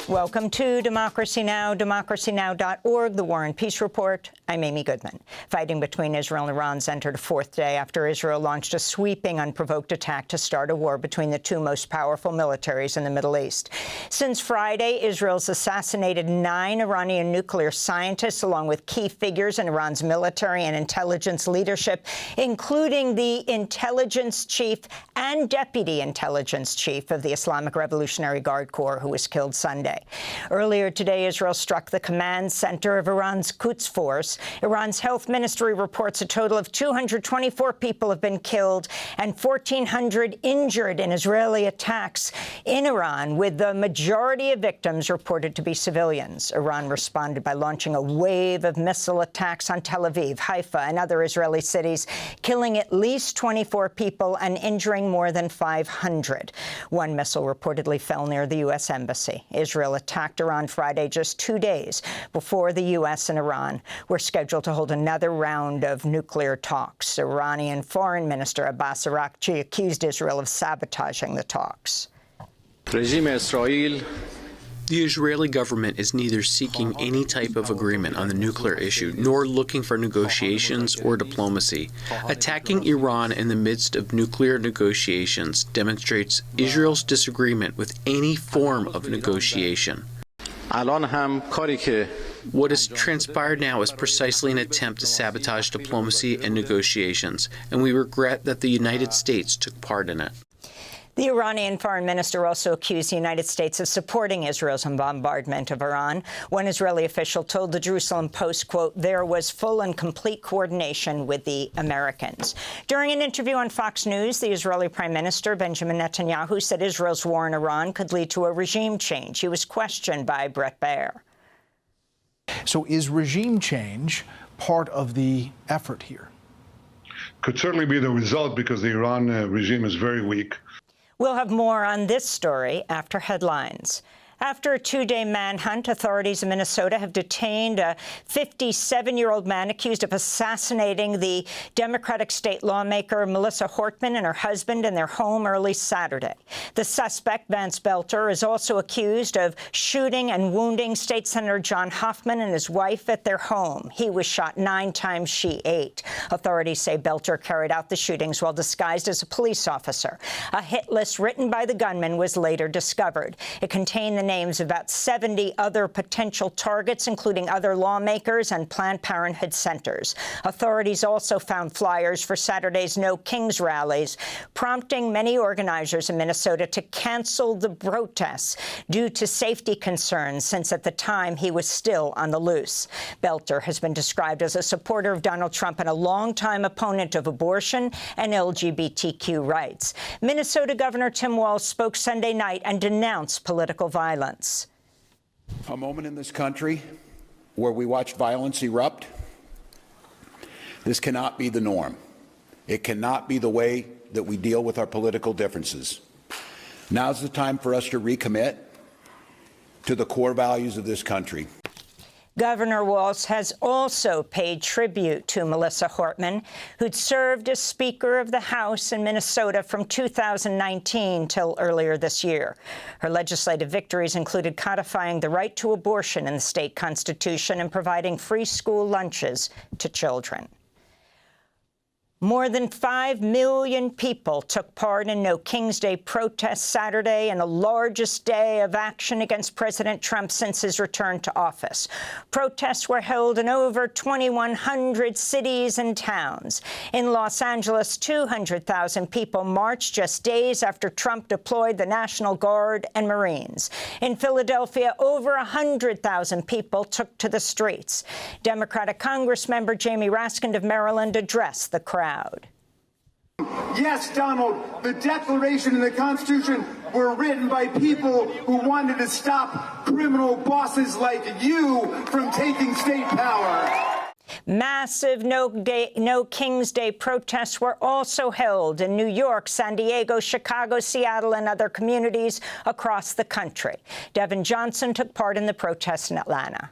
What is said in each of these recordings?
Welcome to Democracy Now!, democracynow.org, the War and Peace Report. I'm Amy Goodman. Fighting between Israel and Iran has entered a fourth day after Israel launched a sweeping, unprovoked attack to start a war between the two most powerful militaries in the Middle East. Since Friday, Israel's assassinated 9 Iranian nuclear scientists, along with key figures in Iran's military and intelligence leadership, including the intelligence chief and deputy intelligence chief of the Islamic Revolutionary Guard Corps, who was killed Sunday. Earlier today, Israel struck the command center of Iran's Quds force. Iran's health ministry reports a total of 224 people have been killed and 1,400 injured in Israeli attacks in Iran, with the majority of victims reported to be civilians. Iran responded by launching a wave of missile attacks on Tel Aviv, Haifa, and other Israeli cities, killing at least 24 people and injuring more than 500. One missile reportedly fell near the U.S. Embassy. Israel attacked Iran Friday, just 2 days before the U.S. and Iran were scheduled to hold another round of nuclear talks. Iranian Foreign Minister Abbas Araghchi accused Israel of sabotaging the talks. The Israeli government is neither seeking any type of agreement on the nuclear issue nor looking for negotiations or diplomacy. Attacking Iran in the midst of nuclear negotiations demonstrates Israel's disagreement with any form of negotiation. What has transpired now is precisely an attempt to sabotage diplomacy and negotiations, and we regret that the United States took part in it. The Iranian foreign minister also accused the United States of supporting Israel's bombardment of Iran. One Israeli official told the Jerusalem Post, quote, "There was full and complete coordination with the Americans." During an interview on Fox News, the Israeli Prime Minister Benjamin Netanyahu said Israel's war in Iran could lead to a regime change. He was questioned by Brett Baer. So is regime change part of the effort here? Could certainly be the result, because the Iran regime is very weak. We'll have more on this story after headlines. After a 2-day manhunt, authorities in Minnesota have detained a 57-year-old man accused of assassinating the Democratic state lawmaker Melissa Hortman and her husband in their home early Saturday. The suspect, Vance Belter, is also accused of shooting and wounding State Senator John Hoffman and his wife at their home. He was shot 9 times, she 8. Authorities say Belter carried out the shootings while disguised as a police officer. A hit list written by the gunman was later discovered. It contained the names of about 70 other potential targets, including other lawmakers and Planned Parenthood centers. Authorities also found flyers for Saturday's No Kings rallies, prompting many organizers in Minnesota to cancel the protests due to safety concerns, since at the time he was still on the loose. Belter has been described as a supporter of Donald Trump and a longtime opponent of abortion and LGBTQ rights. Minnesota Governor Tim Walz spoke Sunday night and denounced political violence. A moment in this country where we watch violence erupt. This cannot be the norm. It cannot be the way that we deal with our political differences. Now's the time for us to recommit to the core values of this country. Governor Walz has also paid tribute to Melissa Hortman, who'd served as Speaker of the House in Minnesota from 2019 till earlier this year. Her legislative victories included codifying the right to abortion in the state constitution and providing free school lunches to children. More than 5 million people took part in No Kings Day protests Saturday, and the largest day of action against President Trump since his return to office. Protests were held in over 2,100 cities and towns. In Los Angeles, 200,000 people marched just days after Trump deployed the National Guard and Marines. In Philadelphia, over 100,000 people took to the streets. Democratic Congressmember Jamie Raskin of Maryland addressed the crowd. Yes, Donald, the Declaration and the Constitution were written by people who wanted to stop criminal bosses like you from taking state power. Massive No Kings Day protests were also held in New York, San Diego, Chicago, Seattle, and other communities across the country. Devin Johnson took part in the protests in Atlanta.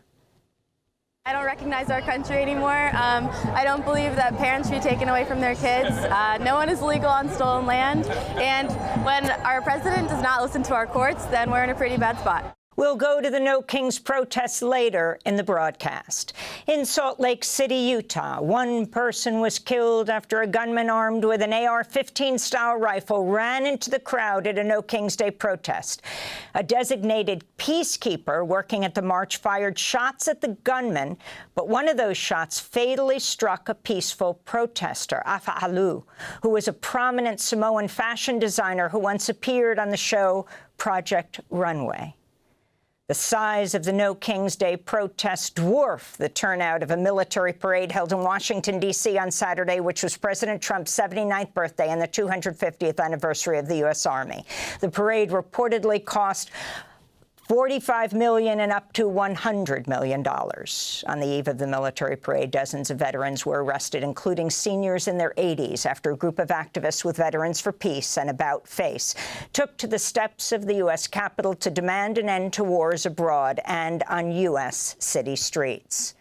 I don't recognize our country anymore. I don't believe that parents should be taken away from their kids. No one is legal on stolen land. And when our president does not listen to our courts, then we're in a pretty bad spot. We'll go to the No Kings protests later in the broadcast. In Salt Lake City, Utah, one person was killed after a gunman armed with an AR-15-style rifle ran into the crowd at a No Kings Day protest. A designated peacekeeper working at the march fired shots at the gunman, but one of those shots fatally struck a peaceful protester, Afa'alu, who was a prominent Samoan fashion designer who once appeared on the show Project Runway. The size of the No Kings Day protests dwarf the turnout of a military parade held in Washington, D.C. on Saturday, which was President Trump's 79th birthday and the 250th anniversary of the U.S. Army. The parade reportedly cost $45 million and up to $100 million. On the eve of the military parade, dozens of veterans were arrested, including seniors in their 80s, after a group of activists with Veterans for Peace and About Face took to the steps of the U.S. Capitol to demand an end to wars abroad and on U.S. city streets.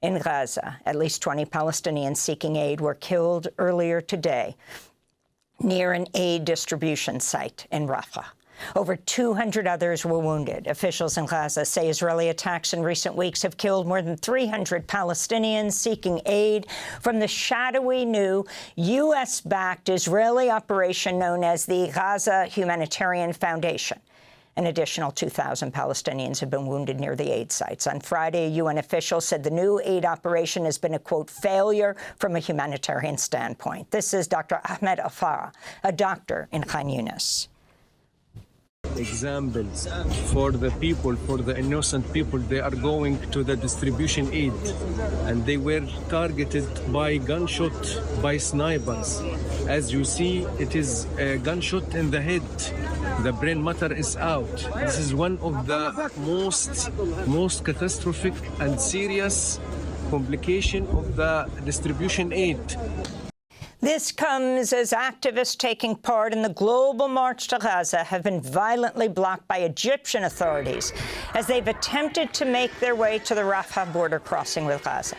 In Gaza, at least 20 Palestinians seeking aid were killed earlier today near an aid distribution site in Rafah. Over 200 others were wounded. Officials in Gaza say Israeli attacks in recent weeks have killed more than 300 Palestinians seeking aid from the shadowy new U.S.-backed Israeli operation known as the Gaza Humanitarian Foundation. An additional 2,000 Palestinians have been wounded near the aid sites. On Friday, a UN official said the new aid operation has been a, quote, failure from a humanitarian standpoint. This is Dr. Ahmed Afara, a doctor in Khan Yunis. Examples for the people, for the innocent people. They are going to the distribution aid and they were targeted by gunshot by snipers. As you see, it is a gunshot in the head. The brain matter is out. This is one of the most catastrophic and serious complication of the distribution aid. This comes as activists taking part in the global march to Gaza have been violently blocked by Egyptian authorities as they've attempted to make their way to the Rafah border crossing with Gaza.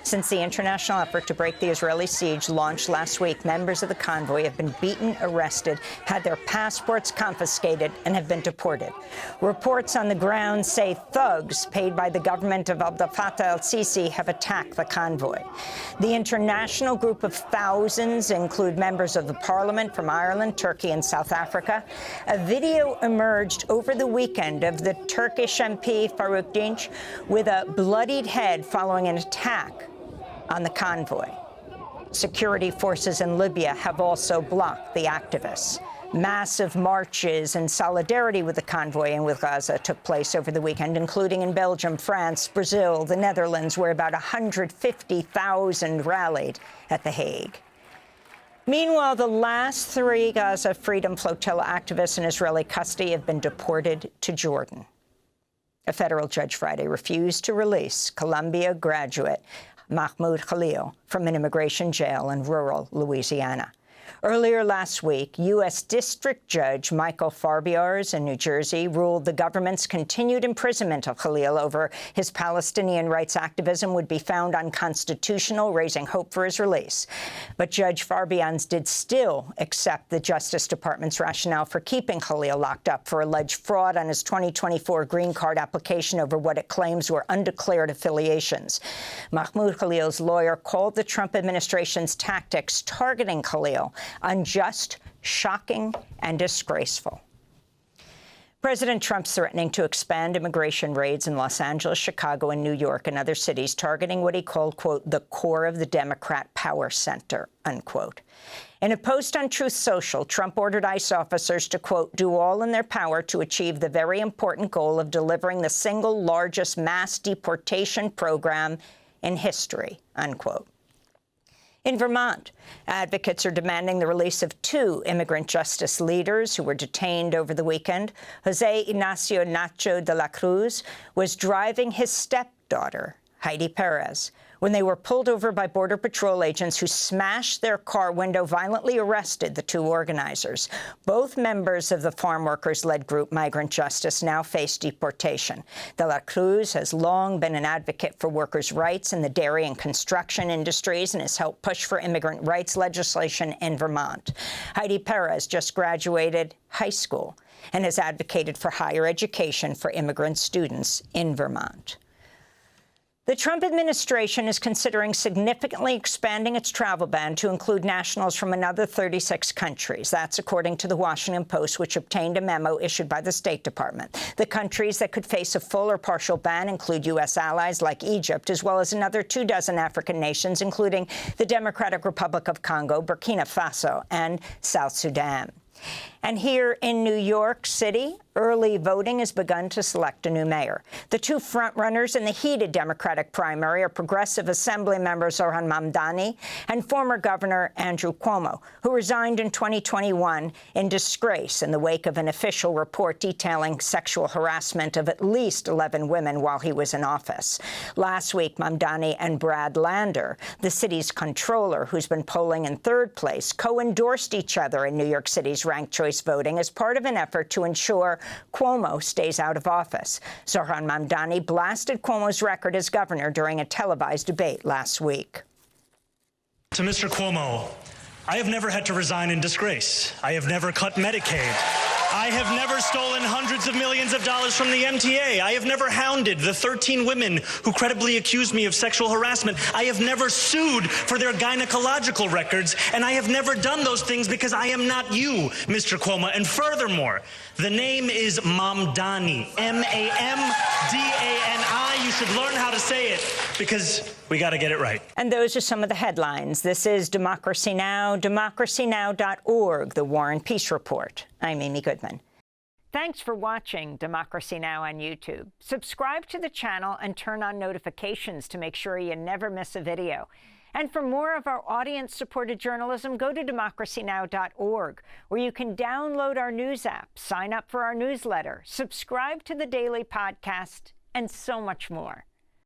Since the international effort to break the Israeli siege launched last week, members of the convoy have been beaten, arrested, had their passports confiscated, and have been deported. Reports on the ground say thugs paid by the government of Abdel Fattah el-Sisi have attacked the convoy. The international group of thousands include members of the parliament from Ireland, Turkey, and South Africa. A video emerged over the weekend of the Turkish MP Faruk Dinç with a bloodied head following an attack on the convoy. Security forces in Libya have also blocked the activists. Massive marches in solidarity with the convoy and with Gaza took place over the weekend, including in Belgium, France, Brazil, the Netherlands, where about 150,000 rallied at The Hague. Meanwhile, the last 3 Gaza Freedom Flotilla activists in Israeli custody have been deported to Jordan. A federal judge Friday refused to release Columbia graduate Mahmoud Khalil from an immigration jail in rural Louisiana. Earlier last week, U.S. District Judge Michael Farbiars in New Jersey ruled the government's continued imprisonment of Khalil over his Palestinian rights activism would be found unconstitutional, raising hope for his release. But Judge Farbiars did still accept the Justice Department's rationale for keeping Khalil locked up for alleged fraud on his 2024 green card application over what it claims were undeclared affiliations. Mahmoud Khalil's lawyer called the Trump administration's tactics targeting Khalil unjust, shocking, and disgraceful. President Trump's threatening to expand immigration raids in Los Angeles, Chicago, and New York and other cities, targeting what he called, quote, the core of the Democrat power center, unquote. In a post on Truth Social, Trump ordered ICE officers to, quote, do all in their power to achieve the very important goal of delivering the single largest mass deportation program in history, unquote. In Vermont, advocates are demanding the release of 2 immigrant justice leaders who were detained over the weekend. Jose Ignacio Nacho de la Cruz was driving his stepdaughter, Heidi Perez, when they were pulled over by Border Patrol agents who smashed their car window, violently arrested the two organizers. Both members of the farm workers-led group Migrant Justice now face deportation. De la Cruz has long been an advocate for workers' rights in the dairy and construction industries and has helped push for immigrant rights legislation in Vermont. Heidi Perez just graduated high school and has advocated for higher education for immigrant students in Vermont. The Trump administration is considering significantly expanding its travel ban to include nationals from another 36 countries. That's according to the Washington Post, which obtained a memo issued by the State Department. The countries that could face a full or partial ban include U.S. allies like Egypt, as well as another 24 African nations, including the Democratic Republic of Congo, Burkina Faso, and South Sudan. And here in New York City, early voting has begun to select a new mayor. The two frontrunners in the heated Democratic primary are Progressive Assembly member Zohran Mamdani and former Governor Andrew Cuomo, who resigned in 2021 in disgrace in the wake of an official report detailing sexual harassment of at least 11 women while he was in office. Last week, Mamdani and Brad Lander, the city's comptroller, who's been polling in third place, co-endorsed each other in New York City's ranked choice voting as part of an effort to ensure Cuomo stays out of office. Zohran Mamdani blasted Cuomo's record as governor during a televised debate last week. To Mr. Cuomo, I have never had to resign in disgrace. I have never cut Medicaid. I have never stolen hundreds of millions of dollars from the MTA. I have never hounded the 13 women who credibly accused me of sexual harassment. I have never sued for their gynecological records, and I have never done those things because I am not you, Mr. Cuomo. And furthermore, the name is Mamdani, M-A-M-D-A-N-I. You should learn how to say it because we got to get it right. And those are some of the headlines. This is Democracy Now!, democracynow.org, the War and Peace Report. I'm Amy Goodman. Thanks for watching Democracy Now! On YouTube. Subscribe to the channel and turn on notifications to make sure you never miss a video. And for more of our audience-supported journalism, go to democracynow.org, where you can download our news app, sign up for our newsletter, subscribe to the daily podcast, and so much more.